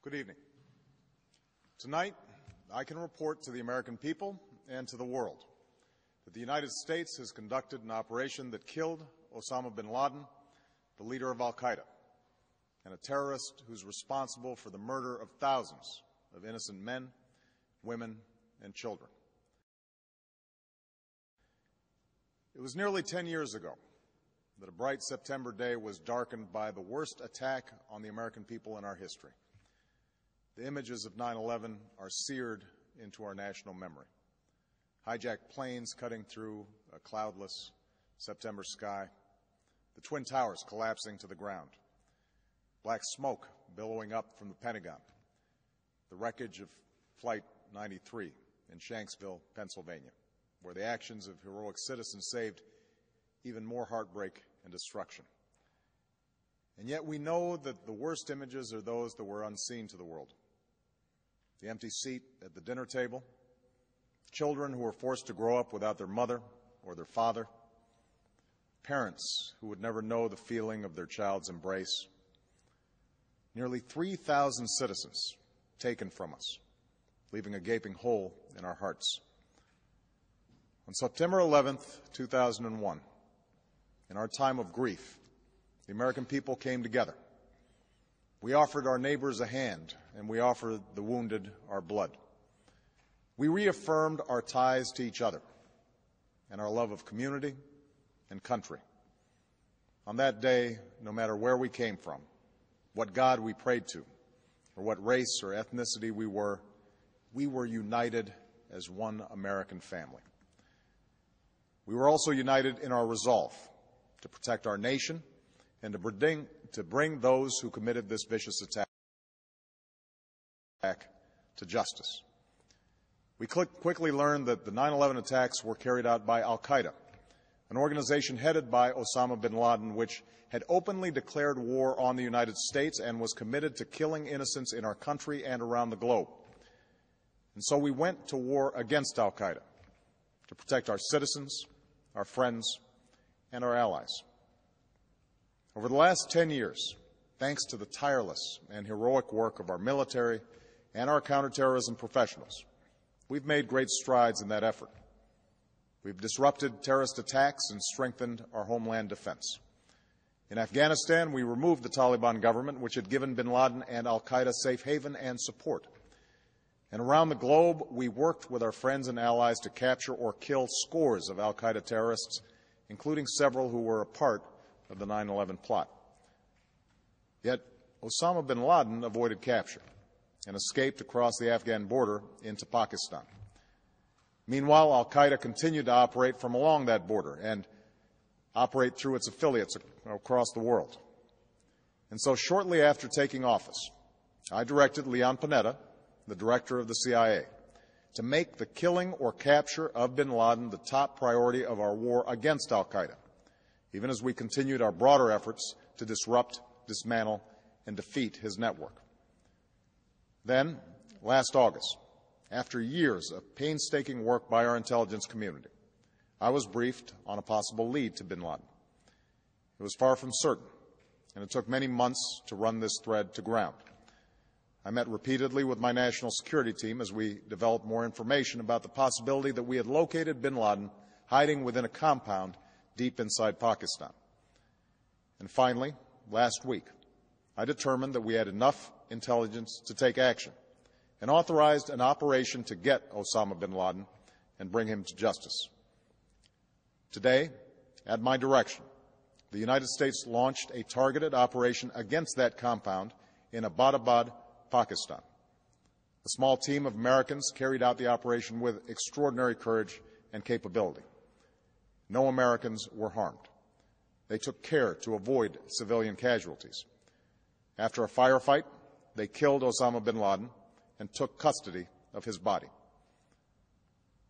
Good evening. Tonight, I can report to the American people and to the world that the United States has conducted an operation that killed Osama Bin Laden, the leader of al-Qaeda, and a terrorist who's responsible for the murder of thousands of innocent men, women, and children. It was nearly 10 years ago that a bright September day was darkened by the worst attack on the American people in our history. The images of 9/11 are seared into our national memory. Hijacked planes cutting through a cloudless September sky, the Twin Towers collapsing to the ground, black smoke billowing up from the Pentagon, the wreckage of Flight 93 in Shanksville, Pennsylvania, where the actions of heroic citizens saved even more heartbreak and destruction. And yet we know that the worst images are those that were unseen to the world. The empty seat at the dinner table, children who were forced to grow up without their mother or their father, parents who would never know the feeling of their child's embrace, nearly 3,000 citizens taken from us, leaving a gaping hole in our hearts. On September 11th, 2001, in our time of grief, the American people came together. We offered our neighbors a hand, and we offered the wounded our blood. We reaffirmed our ties to each other and our love of community and country. On that day, no matter where we came from, what God we prayed to, or what race or ethnicity we were united as one American family. We were also united in our resolve to protect our nation and to bring those who committed this vicious attack to justice. We quickly learned that the 9/11 attacks were carried out by al-Qaeda, an organization headed by Osama bin Laden, which had openly declared war on the United States and was committed to killing innocents in our country and around the globe. And so we went to war against al-Qaeda to protect our citizens, our friends, and our allies. Over the last 10 years, thanks to the tireless and heroic work of our military and our counterterrorism professionals, we've made great strides in that effort. We've disrupted terrorist attacks and strengthened our homeland defense. In Afghanistan, we removed the Taliban government, which had given bin Laden and al-Qaeda safe haven and support. And around the globe, we worked with our friends and allies to capture or kill scores of al-Qaeda terrorists, including several who were a part of the 9/11 plot. Yet Osama bin Laden avoided capture and escaped across the Afghan border into Pakistan. Meanwhile, al-Qaeda continued to operate from along that border and operate through its affiliates across the world. And so shortly after taking office, I directed Leon Panetta, the director of the CIA, to make the killing or capture of bin Laden the top priority of our war against al-Qaeda, even as we continued our broader efforts to disrupt, dismantle, and defeat his network. Then, last August, after years of painstaking work by our intelligence community, I was briefed on a possible lead to bin Laden. It was far from certain, and it took many months to run this thread to ground. I met repeatedly with my national security team as we developed more information about the possibility that we had located bin Laden hiding within a compound deep inside Pakistan. And finally, last week, I determined that we had enough intelligence to take action and authorized an operation to get Osama bin Laden and bring him to justice. Today, at my direction, the United States launched a targeted operation against that compound in Abbottabad, Pakistan. A small team of Americans carried out the operation with extraordinary courage and capability. No Americans were harmed. They took care to avoid civilian casualties. After a firefight, they killed Osama bin Laden and took custody of his body.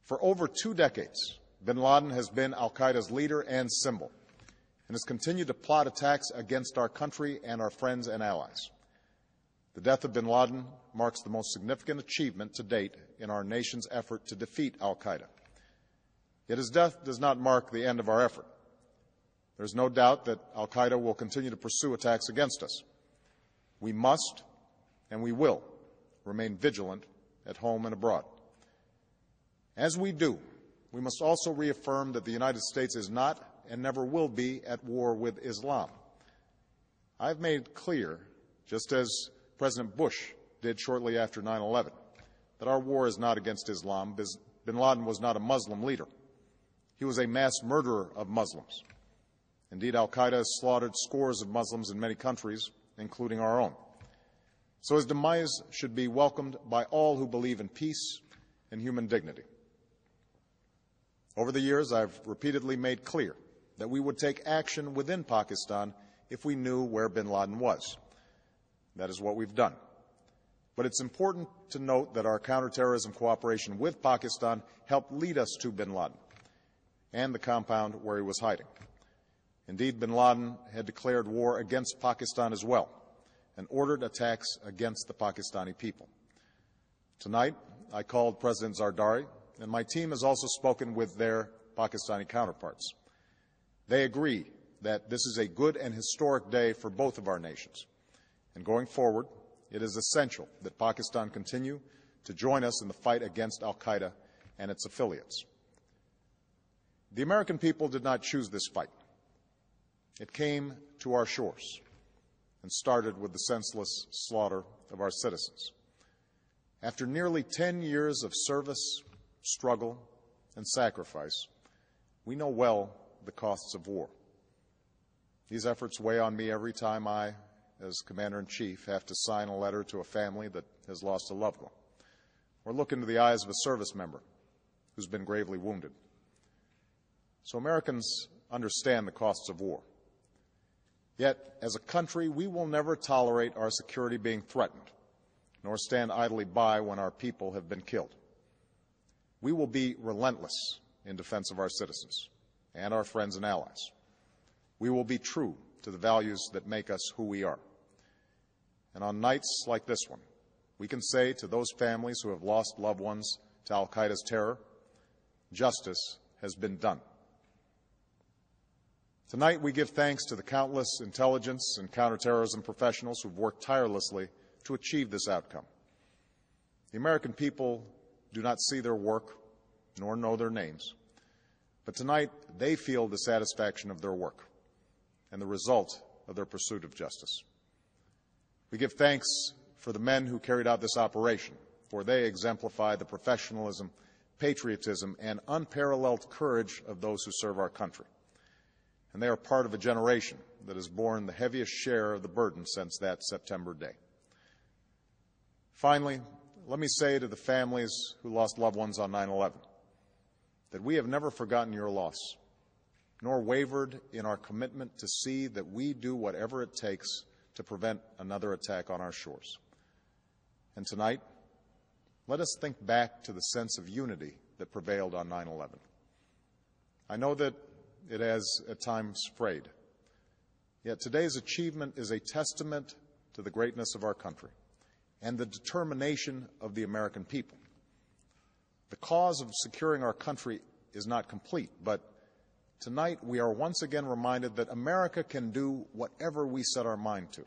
For over 2 decades, bin Laden has been al-Qaeda's leader and symbol, and has continued to plot attacks against our country and our friends and allies. The death of bin Laden marks the most significant achievement to date in our nation's effort to defeat al-Qaeda. Yet his death does not mark the end of our effort. There is no doubt that al-Qaeda will continue to pursue attacks against us. We must and we will remain vigilant at home and abroad. As we do, we must also reaffirm that the United States is not and never will be at war with Islam. I've made clear, just as President Bush did shortly after 9/11, that our war is not against Islam. Bin Laden was not a Muslim leader. He was a mass murderer of Muslims. Indeed, al-Qaeda has slaughtered scores of Muslims in many countries, including our own. So his demise should be welcomed by all who believe in peace and human dignity. Over the years, I've repeatedly made clear that we would take action within Pakistan if we knew where bin Laden was. That is what we've done. But it's important to note that our counterterrorism cooperation with Pakistan helped lead us to bin Laden and the compound where he was hiding. Indeed, bin Laden had declared war against Pakistan as well and ordered attacks against the Pakistani people. Tonight, I called President Zardari, and my team has also spoken with their Pakistani counterparts. They agree that this is a good and historic day for both of our nations. And going forward, it is essential that Pakistan continue to join us in the fight against al-Qaeda and its affiliates. The American people did not choose this fight. It came to our shores and started with the senseless slaughter of our citizens. After nearly 10 years of service, struggle, and sacrifice, we know well the costs of war. These efforts weigh on me every time I, as Commander-in-Chief, have to sign a letter to a family that has lost a loved one, or look into the eyes of a service member who's been gravely wounded. So Americans understand the costs of war. Yet, as a country, we will never tolerate our security being threatened, nor stand idly by when our people have been killed. We will be relentless in defense of our citizens and our friends and allies. We will be true to the values that make us who we are. And on nights like this one, we can say to those families who have lost loved ones to al-Qaeda's terror, justice has been done. Tonight, we give thanks to the countless intelligence and counterterrorism professionals who've worked tirelessly to achieve this outcome. The American people do not see their work nor know their names, but tonight they feel the satisfaction of their work and the result of their pursuit of justice. We give thanks for the men who carried out this operation, for they exemplify the professionalism, patriotism, and unparalleled courage of those who serve our country. And they are part of a generation that has borne the heaviest share of the burden since that September day. Finally, let me say to the families who lost loved ones on 9/11 that we have never forgotten your loss, nor wavered in our commitment to see that we do whatever it takes to prevent another attack on our shores. And tonight, let us think back to the sense of unity that prevailed on 9/11. I know that it has at times frayed, yet today's achievement is a testament to the greatness of our country and the determination of the American people. The cause of securing our country is not complete, but tonight we are once again reminded that America can do whatever we set our mind to.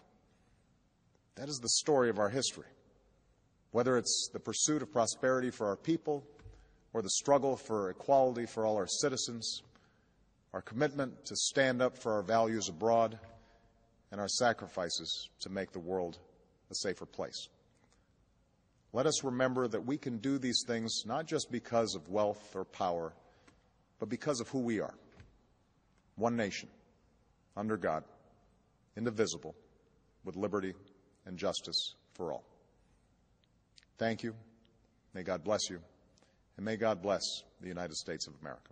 That is the story of our history. Whether it's the pursuit of prosperity for our people or the struggle for equality for all our citizens, our commitment to stand up for our values abroad, and our sacrifices to make the world a safer place. Let us remember that we can do these things not just because of wealth or power, but because of who we are. One nation, under God, indivisible, with liberty and justice for all. Thank you. May God bless you. And may God bless the United States of America.